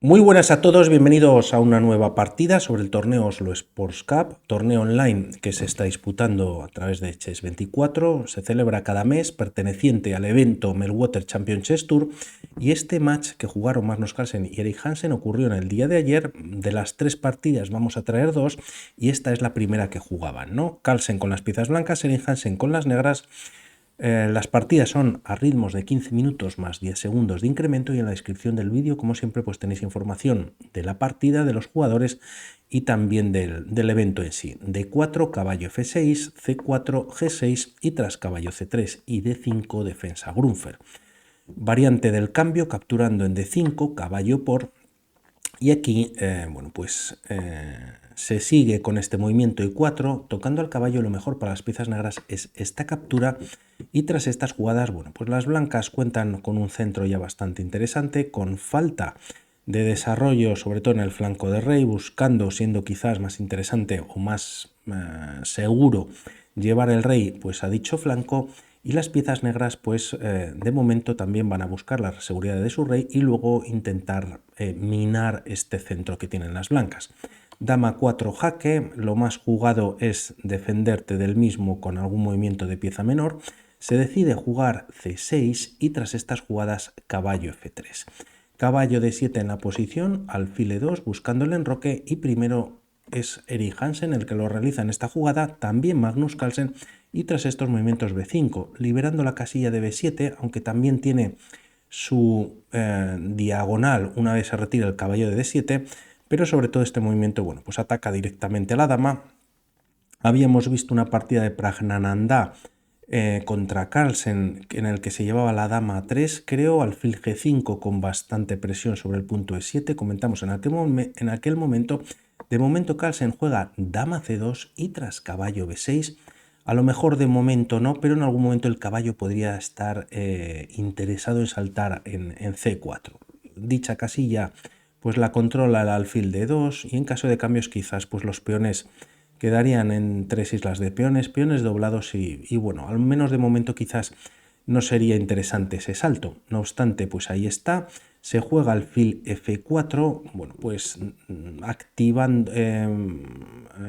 Muy buenas a todos, bienvenidos a una nueva partida sobre el torneo Oslo Sports Cup, torneo online que se está disputando a través de Chess24, se celebra cada mes, perteneciente al evento Meltwater Champion Chess Tour, y este match que jugaron Magnus Carlsen y Erik Hansen ocurrió en el día de ayer. De las 3 partidas vamos a traer 2 y esta es la primera que jugaban, ¿no? Carlsen con las piezas blancas, Erik Hansen con las negras. Las partidas son a ritmos de 15 minutos más 10 segundos de incremento, y en la descripción del vídeo, como siempre, pues tenéis información de la partida, de los jugadores y también del evento en sí. D4, caballo F6, C4, G6 y tras caballo C3 y D5, defensa Grunfer. Variante del cambio, capturando en D5, caballo por... Y aquí, se sigue con este movimiento I4, tocando al caballo. Lo mejor para las piezas negras es esta captura, y tras estas jugadas, pues las blancas cuentan con un centro ya bastante interesante, con falta de desarrollo, sobre todo en el flanco de rey, buscando, siendo quizás más interesante o más seguro, llevar el rey pues a dicho flanco. Y las piezas negras, pues de momento también van a buscar la seguridad de su rey y luego intentar minar este centro que tienen las blancas. Dama 4 jaque, lo más jugado es defenderte del mismo con algún movimiento de pieza menor. Se decide jugar C6 y tras estas jugadas caballo F3. Caballo D7 en la posición, alfil E2 buscando el enroque, y primero es Erik Hansen el que lo realiza en esta jugada, también Magnus Carlsen, y tras estos movimientos B5, liberando la casilla de B7, aunque también tiene su diagonal una vez se retira el caballo de D7, pero sobre todo este movimiento, pues ataca directamente a la dama. Habíamos visto una partida de Praggnanandhaa contra Carlsen en el que se llevaba la dama a 3, creo, alfil G5 con bastante presión sobre el punto E7, comentamos en aquel momento. De momento Carlsen juega dama C2 y tras caballo B6, a lo mejor de momento no, pero en algún momento el caballo podría estar interesado en saltar en C4. Dicha casilla pues la controla el alfil D2, y en caso de cambios quizás pues los peones quedarían en 3 islas de peones doblados, y bueno, al menos de momento quizás no sería interesante ese salto. No obstante, pues ahí está, se juega alfil F4, pues activando,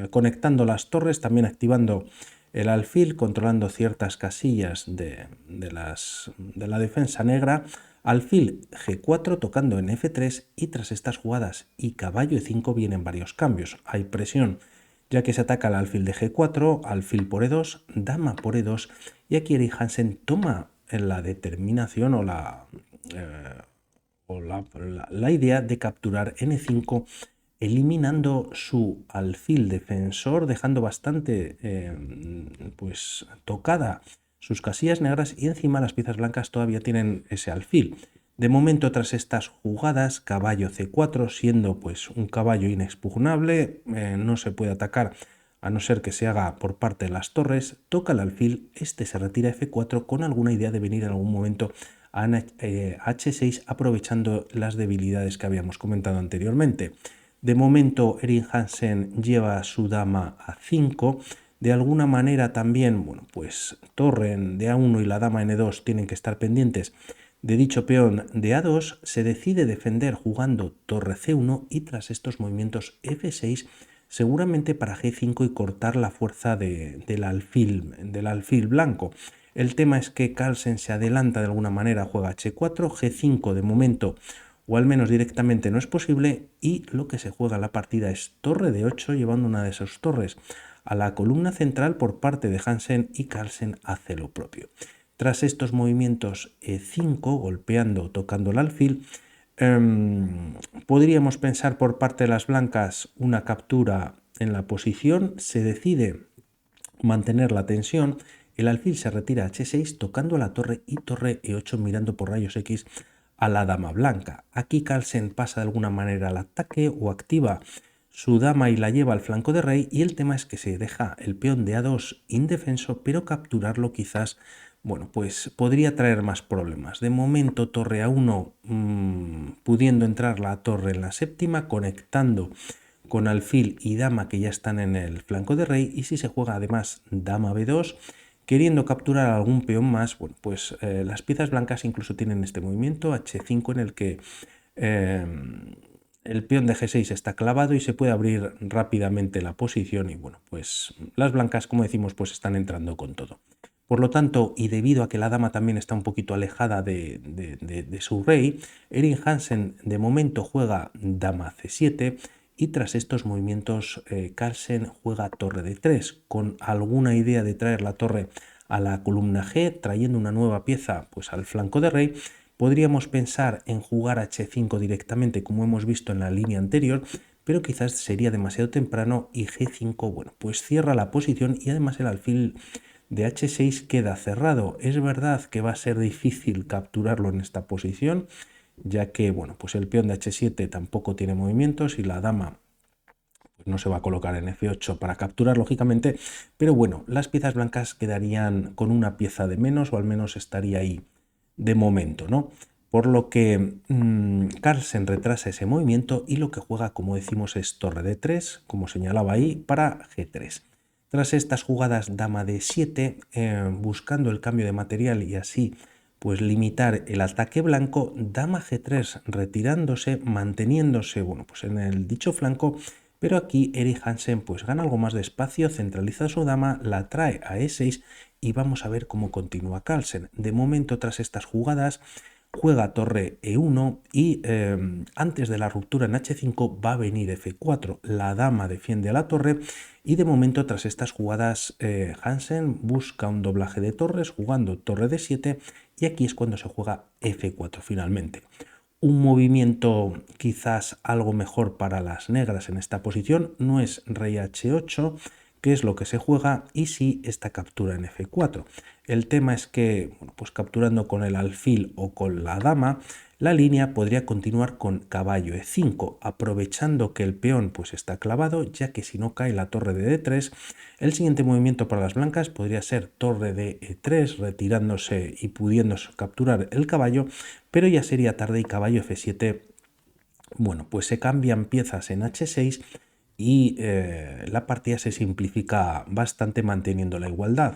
conectando las torres, también activando el alfil, controlando ciertas casillas de la defensa negra. Alfil G4 tocando en F3, y tras estas jugadas y caballo E5 vienen varios cambios. Hay presión ya que se ataca al alfil de G4, alfil por E2, dama por E2, y aquí Erik Hansen toma la determinación o la idea de capturar N5, eliminando su alfil defensor, dejando bastante tocada sus casillas negras, y encima las piezas blancas todavía tienen ese alfil. De momento, tras estas jugadas, caballo C4, siendo pues un caballo inexpugnable, no se puede atacar a no ser que se haga por parte de las torres, toca el alfil, este se retira a F4 con alguna idea de venir en algún momento a H6, aprovechando las debilidades que habíamos comentado anteriormente. De momento Erik Hansen lleva su dama a 5, de alguna manera también, pues torre de A1 y la dama N2 tienen que estar pendientes de dicho peón de A2. Se decide defender jugando torre C1 y tras estos movimientos F6, seguramente para G5 y cortar la fuerza del alfil blanco. El tema es que Carlsen se adelanta de alguna manera, juega H4, G5 de momento, o al menos directamente no es posible, y lo que se juega en la partida es torre de 8, llevando una de esas torres a la columna central por parte de Hansen, y Carlsen hace lo propio. Tras estos movimientos E5, golpeando, tocando el alfil, podríamos pensar por parte de las blancas una captura en la posición. Se decide mantener la tensión, el alfil se retira a H6 tocando la torre, y torre E8 mirando por rayos X a la dama blanca. Aquí Carlsen pasa de alguna manera al ataque o activa su dama y la lleva al flanco de rey, y el tema es que se deja el peón de A2 indefenso, pero capturarlo quizás pues podría traer más problemas. De momento torre A1, pudiendo entrar la torre en la séptima, conectando con alfil y dama que ya están en el flanco de rey, y si se juega además dama B2, queriendo capturar algún peón más, pues las piezas blancas incluso tienen este movimiento H5 en el que el peón de G6 está clavado y se puede abrir rápidamente la posición y bueno, pues las blancas, como decimos, pues están entrando con todo. Por lo tanto, y debido a que la dama también está un poquito alejada de su rey, Erik Hansen de momento juega dama C7 y tras estos movimientos Carlsen juega torre D3 con alguna idea de traer la torre a la columna G, trayendo una nueva pieza pues al flanco de rey. Podríamos pensar en jugar H5 directamente como hemos visto en la línea anterior, pero quizás sería demasiado temprano y G5, bueno, pues cierra la posición y además el alfil de H6 queda cerrado. Es verdad que va a ser difícil capturarlo en esta posición, ya que, bueno, pues el peón de H7 tampoco tiene movimientos y la dama pues no se va a colocar en F8 para capturar, lógicamente, pero bueno, las piezas blancas quedarían con una pieza de menos o al menos estaría ahí de momento, ¿no? Por lo que Carlsen retrasa ese movimiento y lo que juega, como decimos, es torre D3, como señalaba ahí, para G3. Tras estas jugadas dama D7, buscando el cambio de material y así pues limitar el ataque blanco, dama G3 retirándose, manteniéndose bueno, pues en el dicho flanco, pero aquí Erik Hansen pues gana algo más de espacio, centraliza su dama, la trae a E6 y vamos a ver cómo continúa Carlsen. De momento, tras estas jugadas, juega torre E1 y antes de la ruptura en H5 va a venir F4. La dama defiende a la torre y de momento tras estas jugadas Hansen busca un doblaje de torres jugando torre D7 y aquí es cuando se juega F4 finalmente. Un movimiento quizás algo mejor para las negras en esta posición no es rey H8, que es lo que se juega, y sí esta captura en F4. El tema es que, bueno, pues capturando con el alfil o con la dama, la línea podría continuar con caballo E5, aprovechando que el peón pues está clavado, ya que si no cae la torre de D3, el siguiente movimiento para las blancas podría ser torre de E3, retirándose y pudiendo capturar el caballo, pero ya sería tarde y caballo F7, bueno, pues se cambian piezas en H6 y la partida se simplifica bastante manteniendo la igualdad.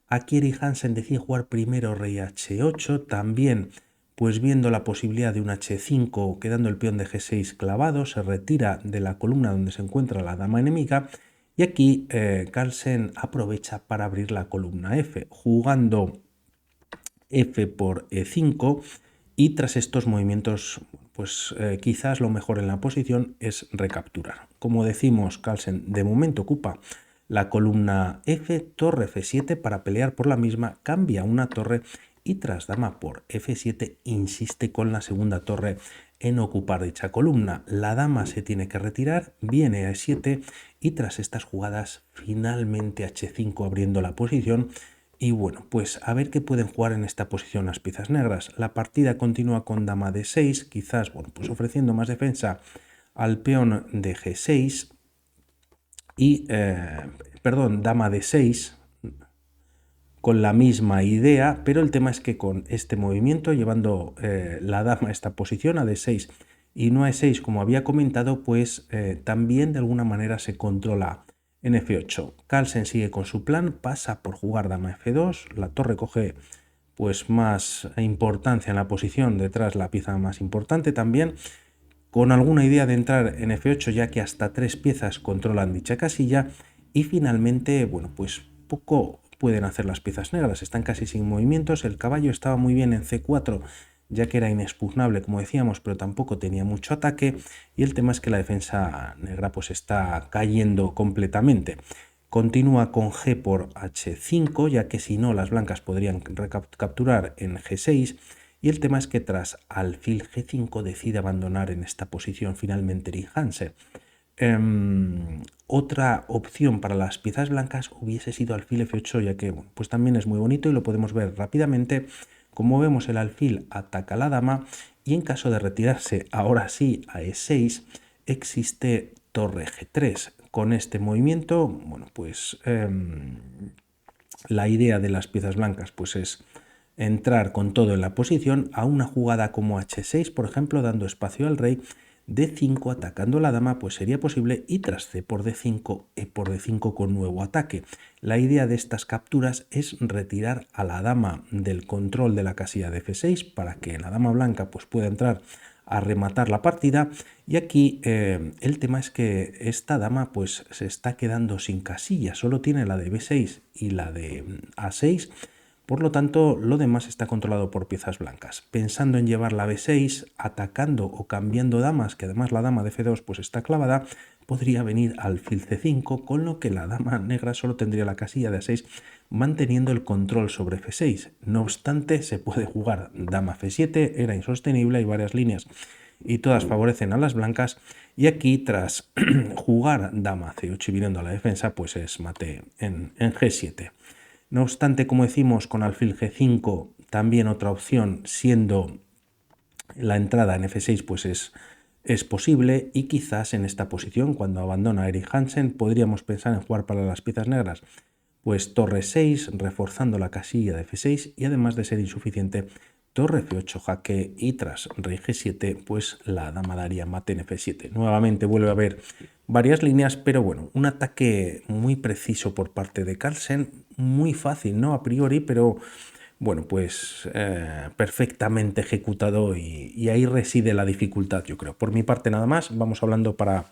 Aquí Erik Hansen decide jugar primero rey H8, también pues viendo la posibilidad de un H5 quedando el peón de G6 clavado, se retira de la columna donde se encuentra la dama enemiga y aquí Carlsen aprovecha para abrir la columna F, jugando F por E5 y tras estos movimientos pues quizás lo mejor en la posición es recapturar. Como decimos, Carlsen de momento ocupa la columna F, torre F7 para pelear por la misma, cambia una torre y tras dama por F7 insiste con la segunda torre en ocupar dicha columna. La dama se tiene que retirar, viene a E7 y tras estas jugadas finalmente H5 abriendo la posición. Y bueno, pues a ver qué pueden jugar en esta posición las piezas negras. La partida continúa con dama D6, quizás, bueno, pues ofreciendo más defensa al peón de G6 y, perdón, dama D6 con la misma idea, pero el tema es que con este movimiento, llevando la dama a esta posición, a D6 y no a E6, como había comentado, pues también de alguna manera se controla en F8. Carlsen sigue con su plan, pasa por jugar dama F2, la torre coge pues más importancia en la posición, detrás la pieza más importante también, con alguna idea de entrar en F8 ya que hasta 3 piezas controlan dicha casilla y finalmente, bueno, pues poco pueden hacer las piezas negras, están casi sin movimientos, el caballo estaba muy bien en C4 ya que era inexpugnable como decíamos, pero tampoco tenía mucho ataque y el tema es que la defensa negra pues está cayendo completamente. Continúa con G por H5 ya que si no las blancas podrían capturar en G6 y el tema es que tras alfil G5 decide abandonar en esta posición finalmente Erik Hansen. Otra opción para las piezas blancas hubiese sido alfil F8 ya que bueno, pues también es muy bonito y lo podemos ver rápidamente. Como vemos el alfil ataca a la dama y en caso de retirarse ahora sí a E6 existe torre G3. Con este movimiento, bueno pues la idea de las piezas blancas pues es entrar con todo en la posición a una jugada como H6, por ejemplo, dando espacio al rey, D5 atacando la dama, pues sería posible y tras C por D5, E por D5 con nuevo ataque. La idea de estas capturas es retirar a la dama del control de la casilla de F6 para que la dama blanca pues pueda entrar a rematar la partida. Y aquí el tema es que esta dama pues se está quedando sin casilla, solo tiene la de B6 y la de A6. Por lo tanto, lo demás está controlado por piezas blancas. Pensando en llevar la B6, atacando o cambiando damas, que además la dama de F2 pues está clavada, podría venir alfil C5, con lo que la dama negra solo tendría la casilla de A6, manteniendo el control sobre F6. No obstante, se puede jugar dama F7, era insostenible, hay varias líneas y todas favorecen a las blancas. Y aquí, tras jugar dama C8 y viniendo a la defensa, pues es mate en G7. No obstante, como decimos, con alfil G5 también otra opción, siendo la entrada en F6 pues es posible, y quizás en esta posición, cuando abandona Erik Hansen, podríamos pensar en jugar para las piezas negras pues torre 6, reforzando la casilla de F6, y además de ser insuficiente, torre F8 jaque, y tras rey G7 pues la dama daría mate en F7. Nuevamente vuelve a haber varias líneas, pero bueno, un ataque muy preciso por parte de Carlsen, muy fácil, ¿no? A priori, pero bueno, pues perfectamente ejecutado, y ahí reside la dificultad, yo creo. Por mi parte nada más, vamos hablando para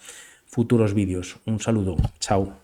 futuros vídeos. Un saludo, chao.